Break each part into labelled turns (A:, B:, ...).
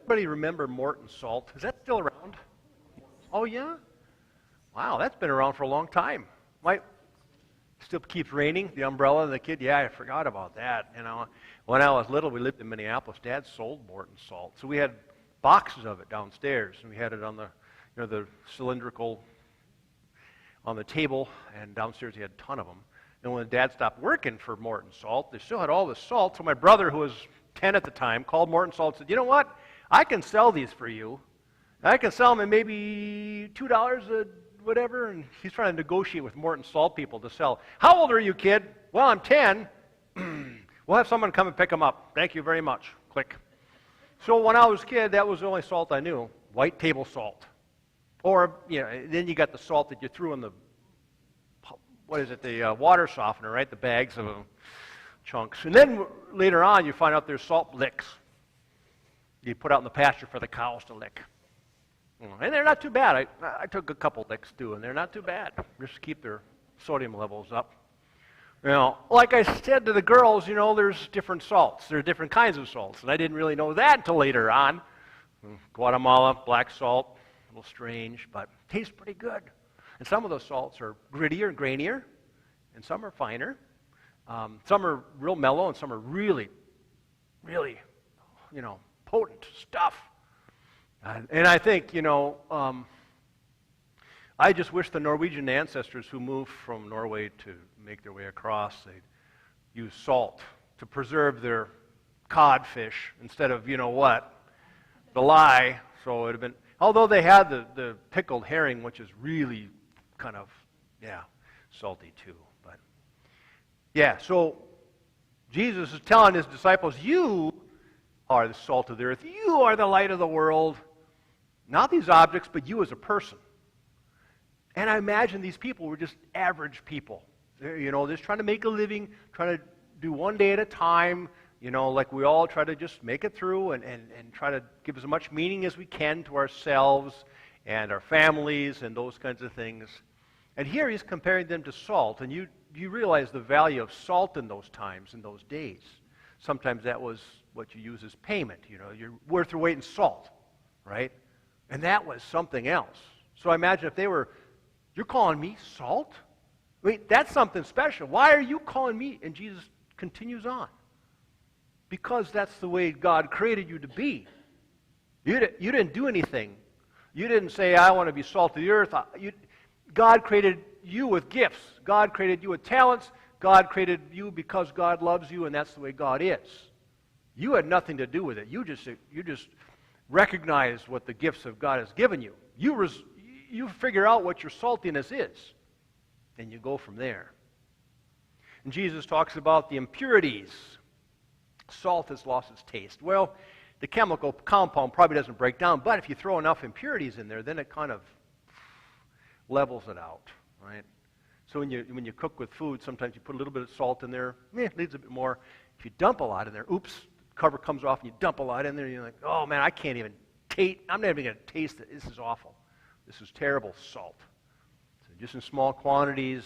A: anybody remember Morton salt? Is that still around? Oh, yeah? Wow, that's been around for a long time. Still keeps raining, the umbrella and the kid. Yeah, I forgot about that. When I was little, we lived in Minneapolis. Dad sold Morton salt. So we had boxes of it downstairs, and we had it on the cylindrical on the table, and downstairs he had a ton of them. And when Dad stopped working for Morton Salt, they still had all the salt. So my brother, who was 10 at the time, called Morton Salt and said, "You know what? I can sell these for you. I can sell them at maybe $2 a whatever." And he's trying to negotiate with Morton Salt people to sell. "How old are you, kid?" "Well, I'm 10. "We'll have someone come and pick them up. Thank you very much." Click. So when I was a kid, that was the only salt I knew. White table salt. Or, then you got the salt that you threw in the water softener, right? The bags of chunks. And then later on, you find out there's salt licks. You put out in the pasture for the cows to lick. And they're not too bad. I took a couple licks too, and they're not too bad. Just to keep their sodium levels up. Like I said to the girls, there's different salts. There are different kinds of salts. And I didn't really know that until later on. Guatemala, black salt, a little strange, but tastes pretty good. And some of those salts are grittier and grainier, and some are finer. Some are real mellow, and some are really, really, potent stuff. And I think, I just wish the Norwegian ancestors who moved from Norway to make their way across, they'd use salt to preserve their codfish instead of, the lye. So it would have been, although they had the pickled herring, which is really kind of, salty too. But, so Jesus is telling his disciples, you are the salt of the earth. You are the light of the world. Not these objects, but you as a person. And I imagine these people were just average people. They're, just trying to make a living, trying to do one day at a time, like we all try to just make it through and try to give as much meaning as we can to ourselves and our families and those kinds of things. And here he's comparing them to salt, and you realize the value of salt in those times, in those days. Sometimes that was what you use as payment. You're worth your weight in salt, right? And that was something else. So I imagine if you're calling me salt? That's something special. Why are you calling me? And Jesus continues on. Because that's the way God created you to be. You didn't do anything. You didn't say, I want to be salt of the earth. God created you with gifts. God created you with talents. God created you because God loves you, and that's the way God is. You had nothing to do with it. You just recognize what the gifts of God has given you. You figure out what your saltiness is, and you go from there. And Jesus talks about the impurities. Salt has lost its taste. Well, the chemical compound probably doesn't break down, but if you throw enough impurities in there, then it kind of levels it out, right? So when you cook with food, sometimes you put a little bit of salt in there, it leaves a bit more. If you dump a lot in there, oops, the cover comes off and you dump a lot in there, and you're like, oh man, I can't even taste, I'm not even going to taste it. This is awful. This is terrible salt. So just in small quantities.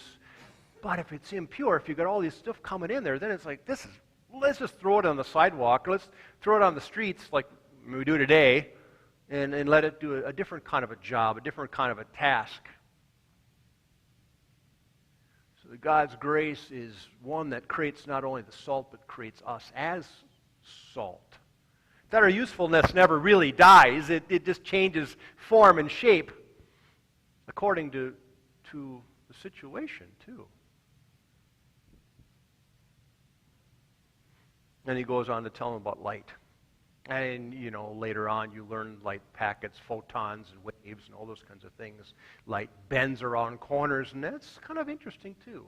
A: But if it's impure, if you've got all this stuff coming in there, then it's like, let's just throw it on the sidewalk, let's throw it on the streets like we do today, and let it do a different kind of a job, a different kind of a task. So that God's grace is one that creates not only the salt, but creates us as salt. That our usefulness never really dies. It just changes form and shape according to the situation, too. And he goes on to tell them about light. And, later on you learn light packets, photons and waves and all those kinds of things. Light bends around corners, and that's kind of interesting, too.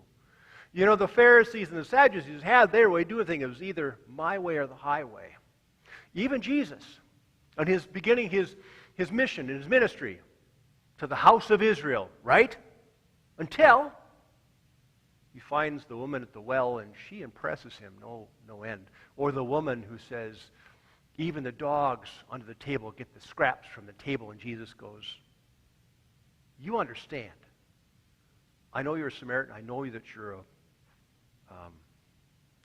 A: The Pharisees and the Sadducees had their way of doing things. It was either my way or the highway. Even Jesus, on his beginning his mission and his ministry to the house of Israel, right? Until he finds the woman at the well, and she impresses him no end. Or the woman who says, even the dogs under the table get the scraps from the table, and Jesus goes, you understand. I know you're a Samaritan. I know that you're a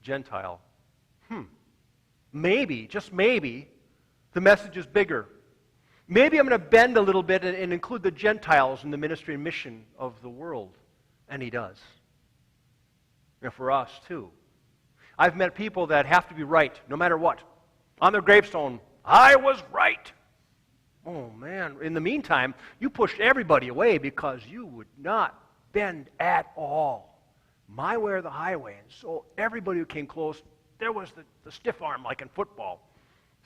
A: Gentile. Maybe, just maybe, The message is bigger. Maybe I'm going to bend a little bit and include the Gentiles in the ministry and mission of the world. And he does. And for us, too. I've met people that have to be right, no matter what. On their gravestone, I was right. Oh, man. In the meantime, you pushed everybody away because you would not bend at all. My way or the highway. And so everybody who came close, there was the stiff arm like in football.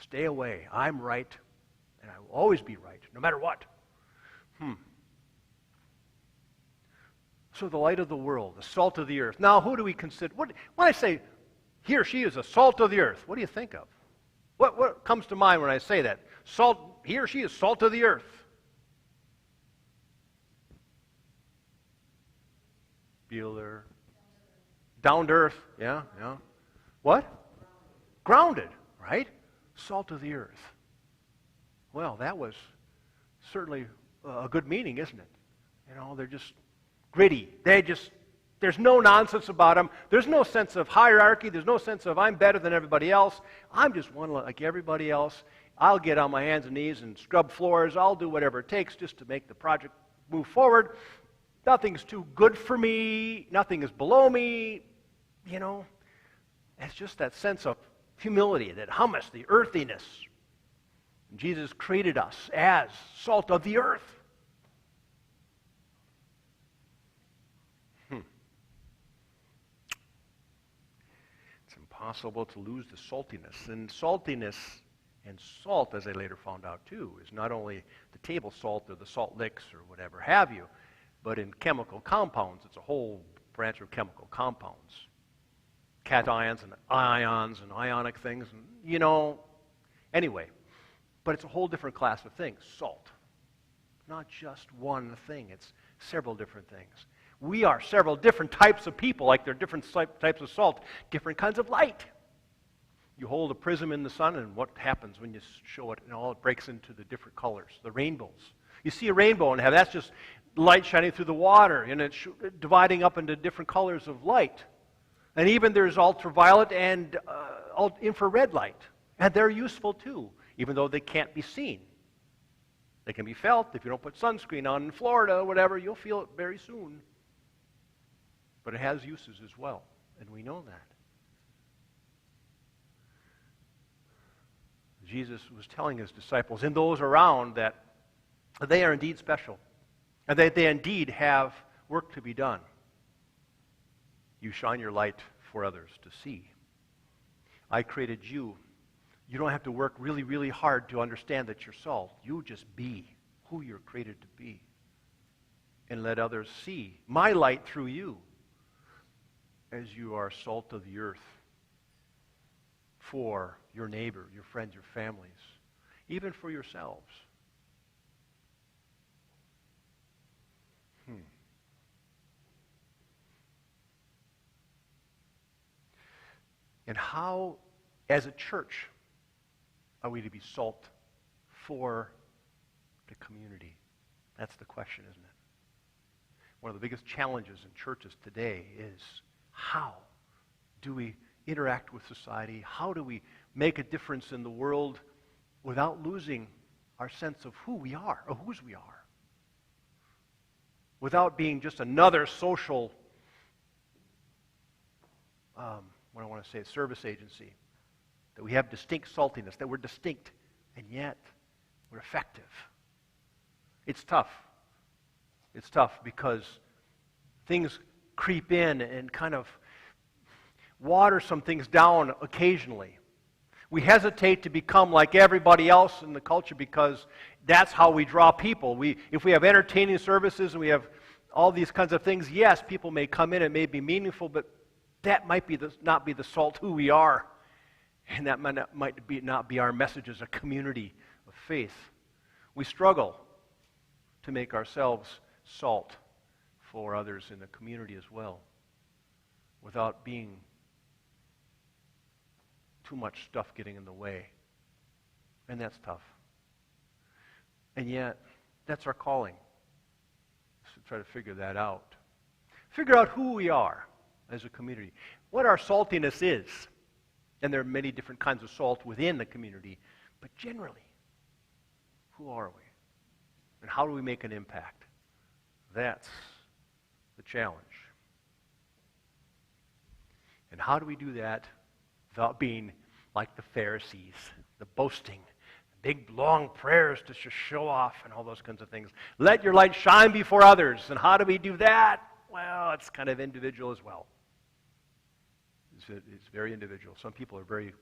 A: Stay away. I'm right, and I will always be right, no matter what. So the light of the world, the salt of the earth. Now, who do we consider? When I say he or she is the salt of the earth, what do you think of? What comes to mind when I say that? Salt, he or she is salt of the earth. Bueller. Down to earth. Yeah. What? Grounded, right? Salt of the earth. Well, that was certainly a good meaning, isn't it? You know, they're just gritty. There's no nonsense about them. There's no sense of hierarchy. There's no sense of I'm better than everybody else. I'm just one like everybody else. I'll get on my hands and knees and scrub floors. I'll do whatever it takes just to make the project move forward. Nothing's too good for me. Nothing is below me. You know, it's just that sense of humility, that hummus, the earthiness. Jesus created us as salt of the earth. It's impossible to lose the saltiness. And saltiness and salt, as I later found out too, is not only the table salt or the salt licks or whatever have you, but in chemical compounds, it's a whole branch of chemical compounds. Cations and ions and ionic things, and, you know, anyway. But it's a whole different class of things, salt. Not just one thing, it's several different things. We are several different types of people, like there are different types of salt, different kinds of light. You hold a prism in the sun, and what happens when you show it? And all it breaks into the different colors, the rainbows. You see a rainbow, and that's just light shining through the water, and it's dividing up into different colors of light. And even there's ultraviolet and infrared light. And they're useful too, even though they can't be seen. They can be felt. If you don't put sunscreen on in Florida or whatever, you'll feel it very soon. But it has uses as well, and we know that. Jesus was telling his disciples and those around that they are indeed special, and that they indeed have work to be done. You shine your light for others to see. I created you. You don't have to work really, really hard to understand that you're salt. You just be who you're created to be. And let others see my light through you as you are salt of the earth for your neighbor, your friends, your families, even for yourselves. And how, as a church, are we to be salt for the community? That's the question, isn't it? One of the biggest challenges in churches today is how do we interact with society? How do we make a difference in the world without losing our sense of who we are, or whose we are? Without being just another social what I want to say, service agency, that we have distinct saltiness, that we're distinct, and yet we're effective. It's tough. It's tough because things creep in and kind of water some things down occasionally. We hesitate to become like everybody else in the culture because that's how we draw people. If we have entertaining services and we have all these kinds of things, yes, people may come in, it may be meaningful, but that might be not be the salt who we are, and that might not be our message as a community of faith. We struggle to make ourselves salt for others in the community as well, without being too much stuff getting in the way, and that's tough. And yet, that's our calling, to try to figure that out. Figure out who we are as a community, what our saltiness is. And there are many different kinds of salt within the community, But generally, who are we? And how do we make an impact? That's the challenge. And how do we do that without being like the Pharisees, the boasting, the big long prayers to just show off and all those kinds of things? Let your light shine before others. And how do we do that? Well, it's kind of individual as well. It's very individual. Some people are very,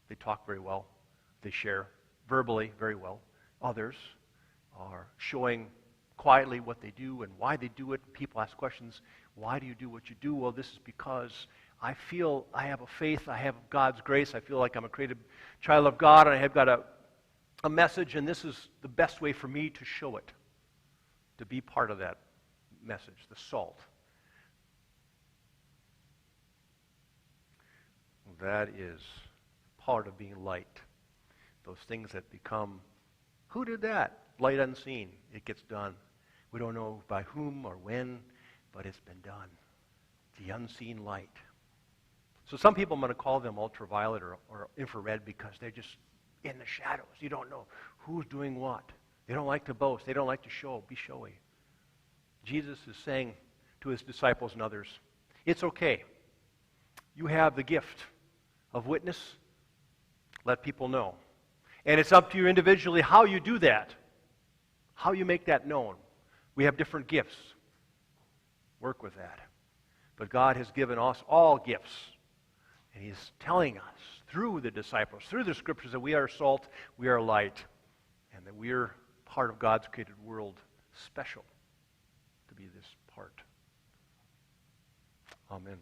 A: they talk very well. They share verbally very well. Others are showing quietly what they do and why they do it. People ask questions. Why do you do what you do? Well, this is because I feel I have a faith. I have God's grace. I feel like I'm a created child of God, and I have got a message, and this is the best way for me to show it, to be part of that message, the salt. That is part of being light. Those things that become, who did that? Light unseen. It gets done. We don't know by whom or when, but it's been done. The unseen light. So some people, I'm going to call them ultraviolet or infrared because they're just in the shadows. You don't know who's doing what. They don't like to boast. They don't like to be showy. Jesus is saying to his disciples and others, it's okay. You have the gift of witness. Let people know. And it's up to you individually how you do that, how you make that known. We have different gifts. Work with that. But God has given us all gifts. And he's telling us through the disciples, through the scriptures, that we are salt, we are light, and that we are part of God's created world, special to be this part. Amen.